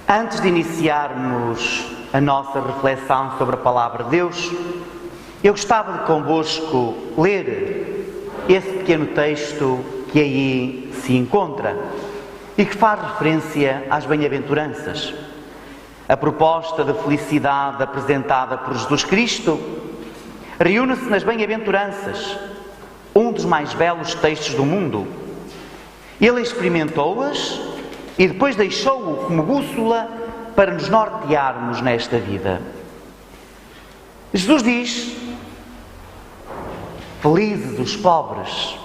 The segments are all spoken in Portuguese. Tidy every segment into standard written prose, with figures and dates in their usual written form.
Antes de iniciarmos a nossa reflexão sobre a Palavra de Deus, eu gostava de convosco ler esse pequeno texto que aí se encontra e que faz referência às bem-aventuranças. A proposta de felicidade apresentada por Jesus Cristo reúne-se nas bem-aventuranças, um dos mais belos textos do mundo. Ele experimentou-as e depois deixou-o como bússola para nos nortearmos nesta vida. Jesus diz: felizes os pobres.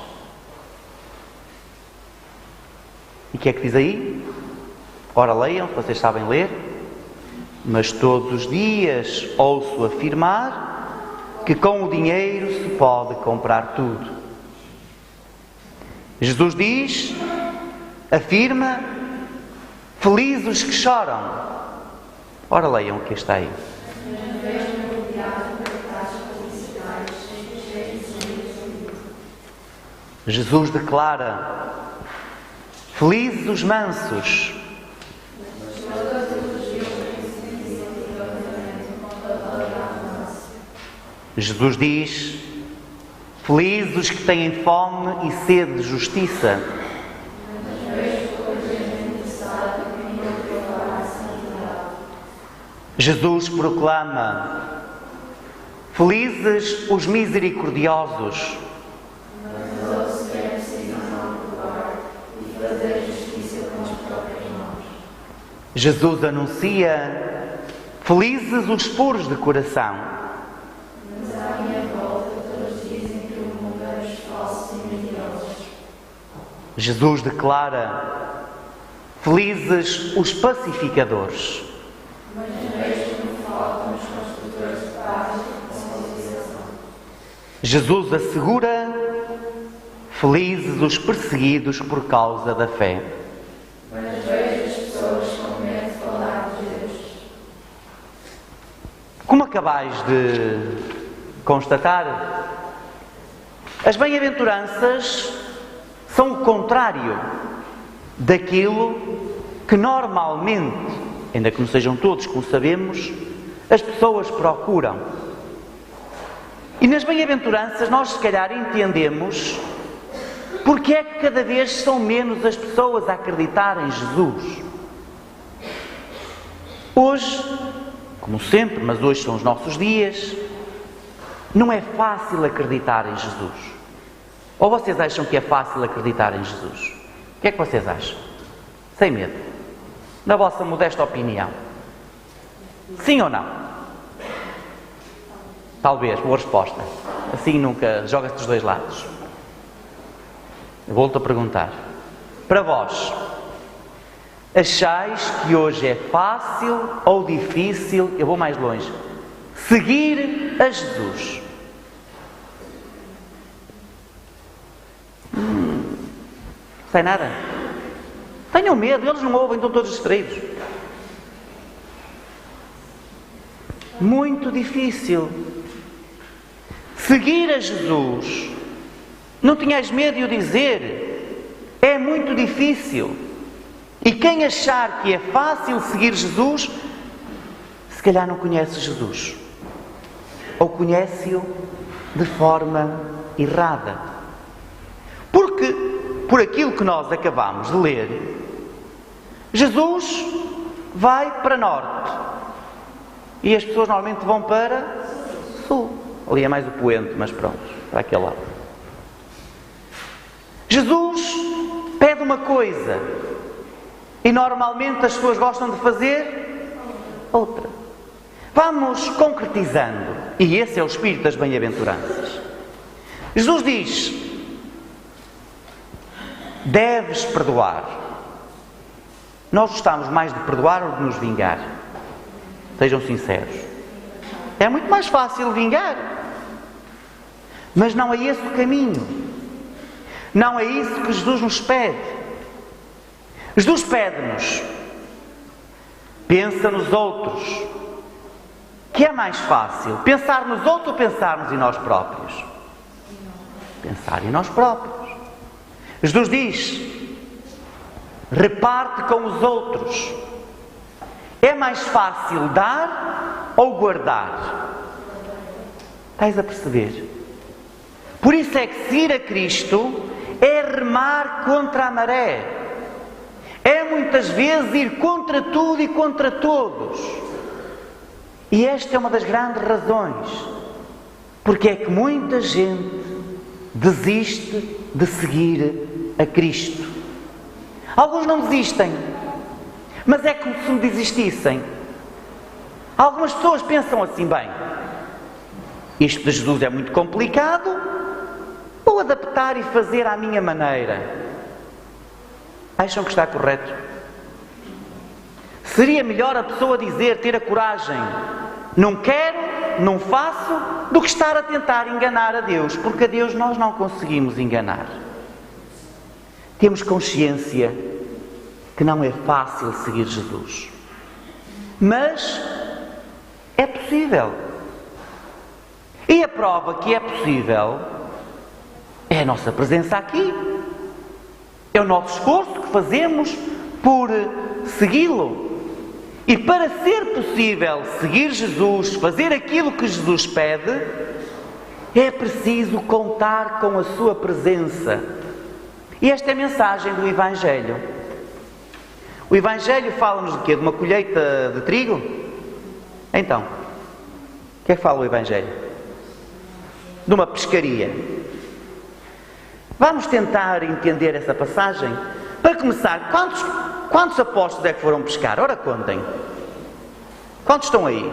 E o que é que diz aí? Ora, leiam, se vocês sabem ler. Mas todos os dias ouço afirmar que com o dinheiro se pode comprar tudo. Jesus diz, afirma, felizes os que choram. Ora, leiam o que está aí. Jesus declara, felizes os mansos. Jesus diz, felizes os que têm fome e sede de justiça. Jesus proclama, felizes os misericordiosos. Jesus anuncia, felizes os puros de coração. Jesus declara, felizes os pacificadores. Jesus assegura, felizes os perseguidos por causa da fé. Como acabais de constatar, as bem-aventuranças são o contrário daquilo que normalmente, ainda que não sejam todos, como sabemos, as pessoas procuram. E nas bem-aventuranças nós se calhar entendemos porque é que cada vez são menos as pessoas a acreditar em Jesus. Hoje, como sempre, mas hoje são os nossos dias, não é fácil acreditar em Jesus. Ou vocês acham que é fácil acreditar em Jesus? O que é que vocês acham? Sem medo. Na vossa modesta opinião. Sim ou não? Talvez, boa resposta. Assim nunca joga-se dos dois lados. Eu volto a perguntar. Para vós, achais que hoje é fácil ou difícil, eu vou mais longe, seguir a Jesus? Sem nada. Tenham medo, eles não ouvem, estão todos distraídos. Muito difícil. Seguir a Jesus, não tenhais medo de o dizer, é muito difícil. E quem achar que é fácil seguir Jesus, se calhar não conhece Jesus. Ou conhece-o de forma errada. Porque, por aquilo que nós acabamos de ler, Jesus vai para norte. E as pessoas normalmente vão para sul. Ali é mais o poente, mas pronto, para aquele lado. Jesus pede uma coisa. E normalmente as pessoas gostam de fazer outra. Vamos concretizando. E esse é o espírito das bem-aventuranças. Jesus diz, deves perdoar. Nós gostamos mais de perdoar ou de nos vingar? Sejam sinceros. É muito mais fácil vingar. Mas não é esse o caminho. Não é isso que Jesus nos pede. Jesus pede-nos, pensa nos outros. Que é mais fácil? Pensar nos outros ou pensarmos em nós próprios? Pensar em nós próprios. Jesus diz, reparte com os outros. É mais fácil dar ou guardar? Estás a perceber? Por isso é que seguir a Cristo é remar contra a maré. É muitas vezes ir contra tudo e contra todos. E esta é uma das grandes razões porque é que muita gente desiste de seguir a Cristo. Alguns não desistem, mas é como se não desistissem. Algumas pessoas pensam assim: bem, isto de Jesus é muito complicado, vou adaptar e fazer à minha maneira. Acham que está correto? Seria melhor a pessoa dizer, ter a coragem: não quero, não faço, do que estar a tentar enganar a Deus, porque a Deus nós não conseguimos enganar. Temos consciência que não é fácil seguir Jesus, mas é possível. E a prova que é possível é a nossa presença aqui, é o nosso esforço que fazemos por segui-lo. E para ser possível seguir Jesus, fazer aquilo que Jesus pede, é preciso contar com a sua presença. E esta é a mensagem do Evangelho. O Evangelho fala-nos de quê? De uma colheita de trigo? Então, o que é que fala o Evangelho? De uma pescaria. Vamos tentar entender essa passagem? Para começar, quantos apóstolos é que foram pescar? Ora, contem. Quantos estão aí?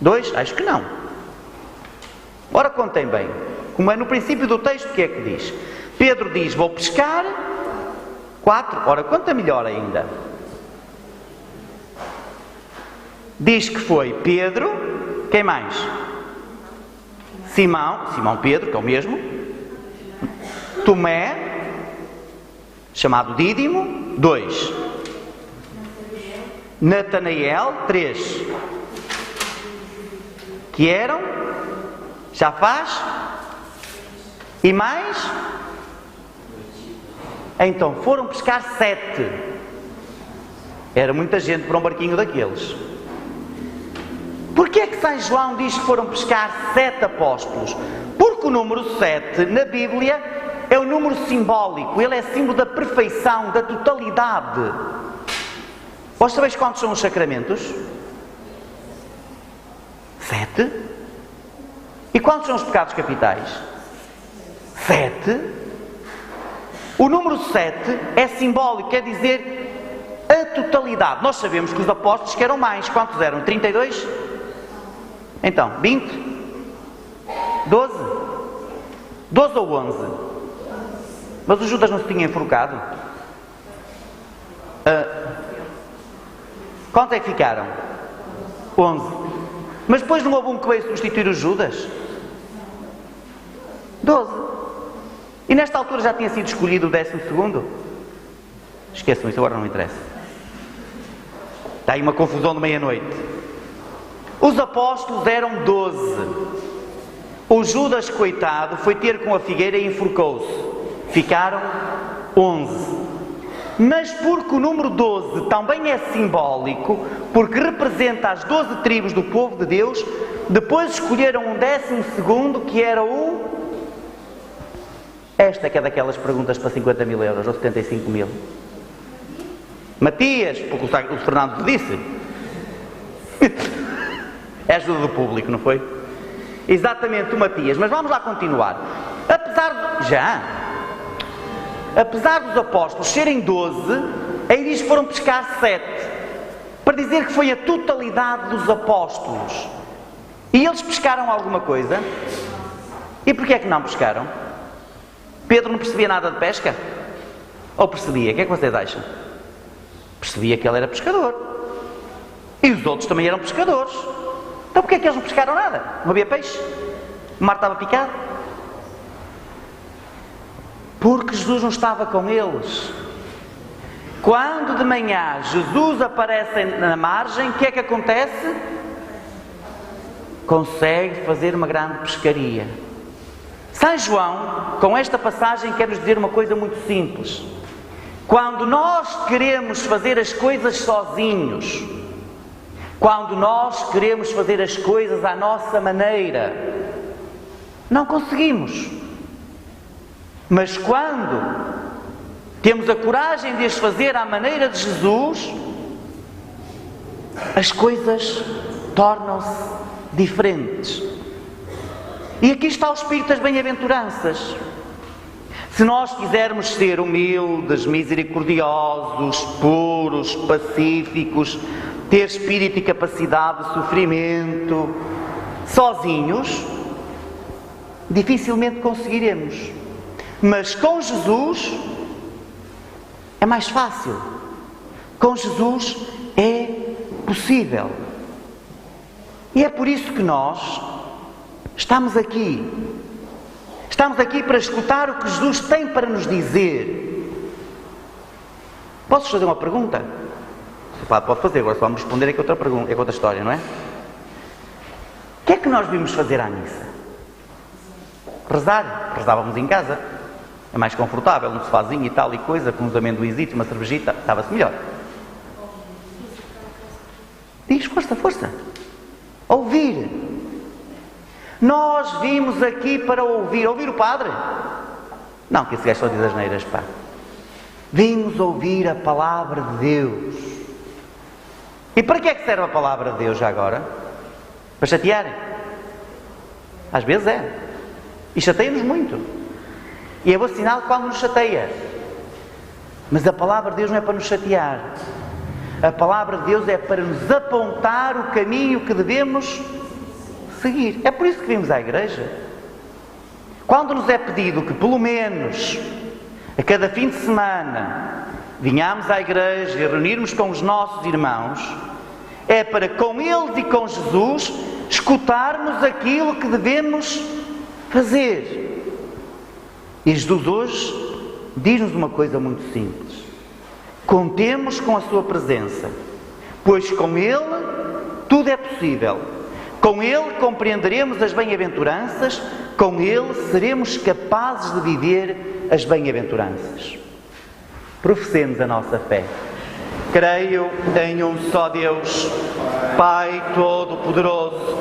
2? Acho que não. Ora, contem bem. Como é no princípio do texto, o que é que diz? Pedro diz: vou pescar. 4. Ora, conta melhor ainda. Diz que foi Pedro. Quem mais? Simão Pedro, que é o mesmo. Tomé, chamado Dídimo. 2. Natanael. 3. Que eram? Já faz? E mais? Então foram pescar 7. Era muita gente para um barquinho daqueles. Porquê é que São João diz que foram pescar 7 apóstolos? Porque o número 7 na Bíblia é um número simbólico. Ele é símbolo da perfeição, da totalidade. Vós sabeis quantos são os sacramentos? 7. E quantos são os pecados capitais? 7. O número 7 é simbólico, quer dizer a totalidade. Nós sabemos que os apóstolos que eram mais. Quantos eram? 32? Então, 20? 12? 12 ou 11? Mas o Judas não se tinha enforcado? Quantos é que ficaram? 11. Mas depois não houve um que veio substituir o Judas? 12. E nesta altura já tinha sido escolhido o 12º? Esqueçam isso, agora não me interessa. Está aí uma confusão de meia-noite. Os apóstolos eram 12. O Judas, coitado, foi ter com a figueira e enforcou-se. Ficaram 11. Mas porque o número 12 também é simbólico, porque representa as 12 tribos do povo de Deus, depois escolheram um 12º, que era o... Esta que é daquelas perguntas para 50 mil euros, ou 75 mil. Matias, porque o Fernando te disse. É ajuda do público, não foi? Exatamente, o Matias. Mas vamos lá continuar. Apesar dos apóstolos serem 12, aí diz que foram pescar 7. Para dizer que foi a totalidade dos apóstolos. E eles pescaram alguma coisa? E porquê é que não pescaram? Pedro não percebia nada de pesca? Ou percebia? O que é que vocês acham? Percebia que ele era pescador. E os outros também eram pescadores. Então porquê é que eles não pescaram nada? Não havia peixe? O mar estava picado? Porque Jesus não estava com eles. Quando de manhã Jesus aparece na margem, o que é que acontece? Consegue fazer uma grande pescaria. São João, com esta passagem, quer nos dizer uma coisa muito simples. Quando nós queremos fazer as coisas sozinhos, quando nós queremos fazer as coisas à nossa maneira, não conseguimos. Mas quando temos a coragem de as fazer à maneira de Jesus, as coisas tornam-se diferentes. E aqui está o espírito das bem-aventuranças. Se nós quisermos ser humildes, misericordiosos, puros, pacíficos, ter espírito e capacidade de sofrimento, sozinhos, dificilmente conseguiremos. Mas com Jesus é mais fácil. Com Jesus é possível. E é por isso que nós estamos aqui. Estamos aqui para escutar o que Jesus tem para nos dizer. Posso fazer uma pergunta? O padre pode fazer, agora só vamos responder é que outra pergunta, é outra história, não é? O que é que nós vimos fazer à missa? Rezar. Rezávamos em casa. É mais confortável, um sofazinho e tal e coisa, com uns amendoinzitos, uma cervejita, estava-se melhor. Diz, força. Ouvir. Nós vimos aqui para ouvir o padre? Não, que esse gajo só diz asneiras, pá. Vimos ouvir a palavra de Deus. E para que é que serve a palavra de Deus já agora? Para chatear? Às vezes é. E chateia-nos muito. E é bom sinal quando nos chateia. Mas a palavra de Deus não é para nos chatear. A palavra de Deus é para nos apontar o caminho que devemos seguir. É por isso que vimos à igreja. Quando nos é pedido que pelo menos a cada fim de semana vinhamos à igreja e reunirmos com os nossos irmãos, é para com eles e com Jesus escutarmos aquilo que devemos fazer. E Jesus hoje diz-nos uma coisa muito simples: contemos com a sua presença, pois com Ele tudo é possível. Com Ele compreenderemos as bem-aventuranças, com Ele seremos capazes de viver as bem-aventuranças. Professemos a nossa fé. Creio em um só Deus, Pai Todo-Poderoso,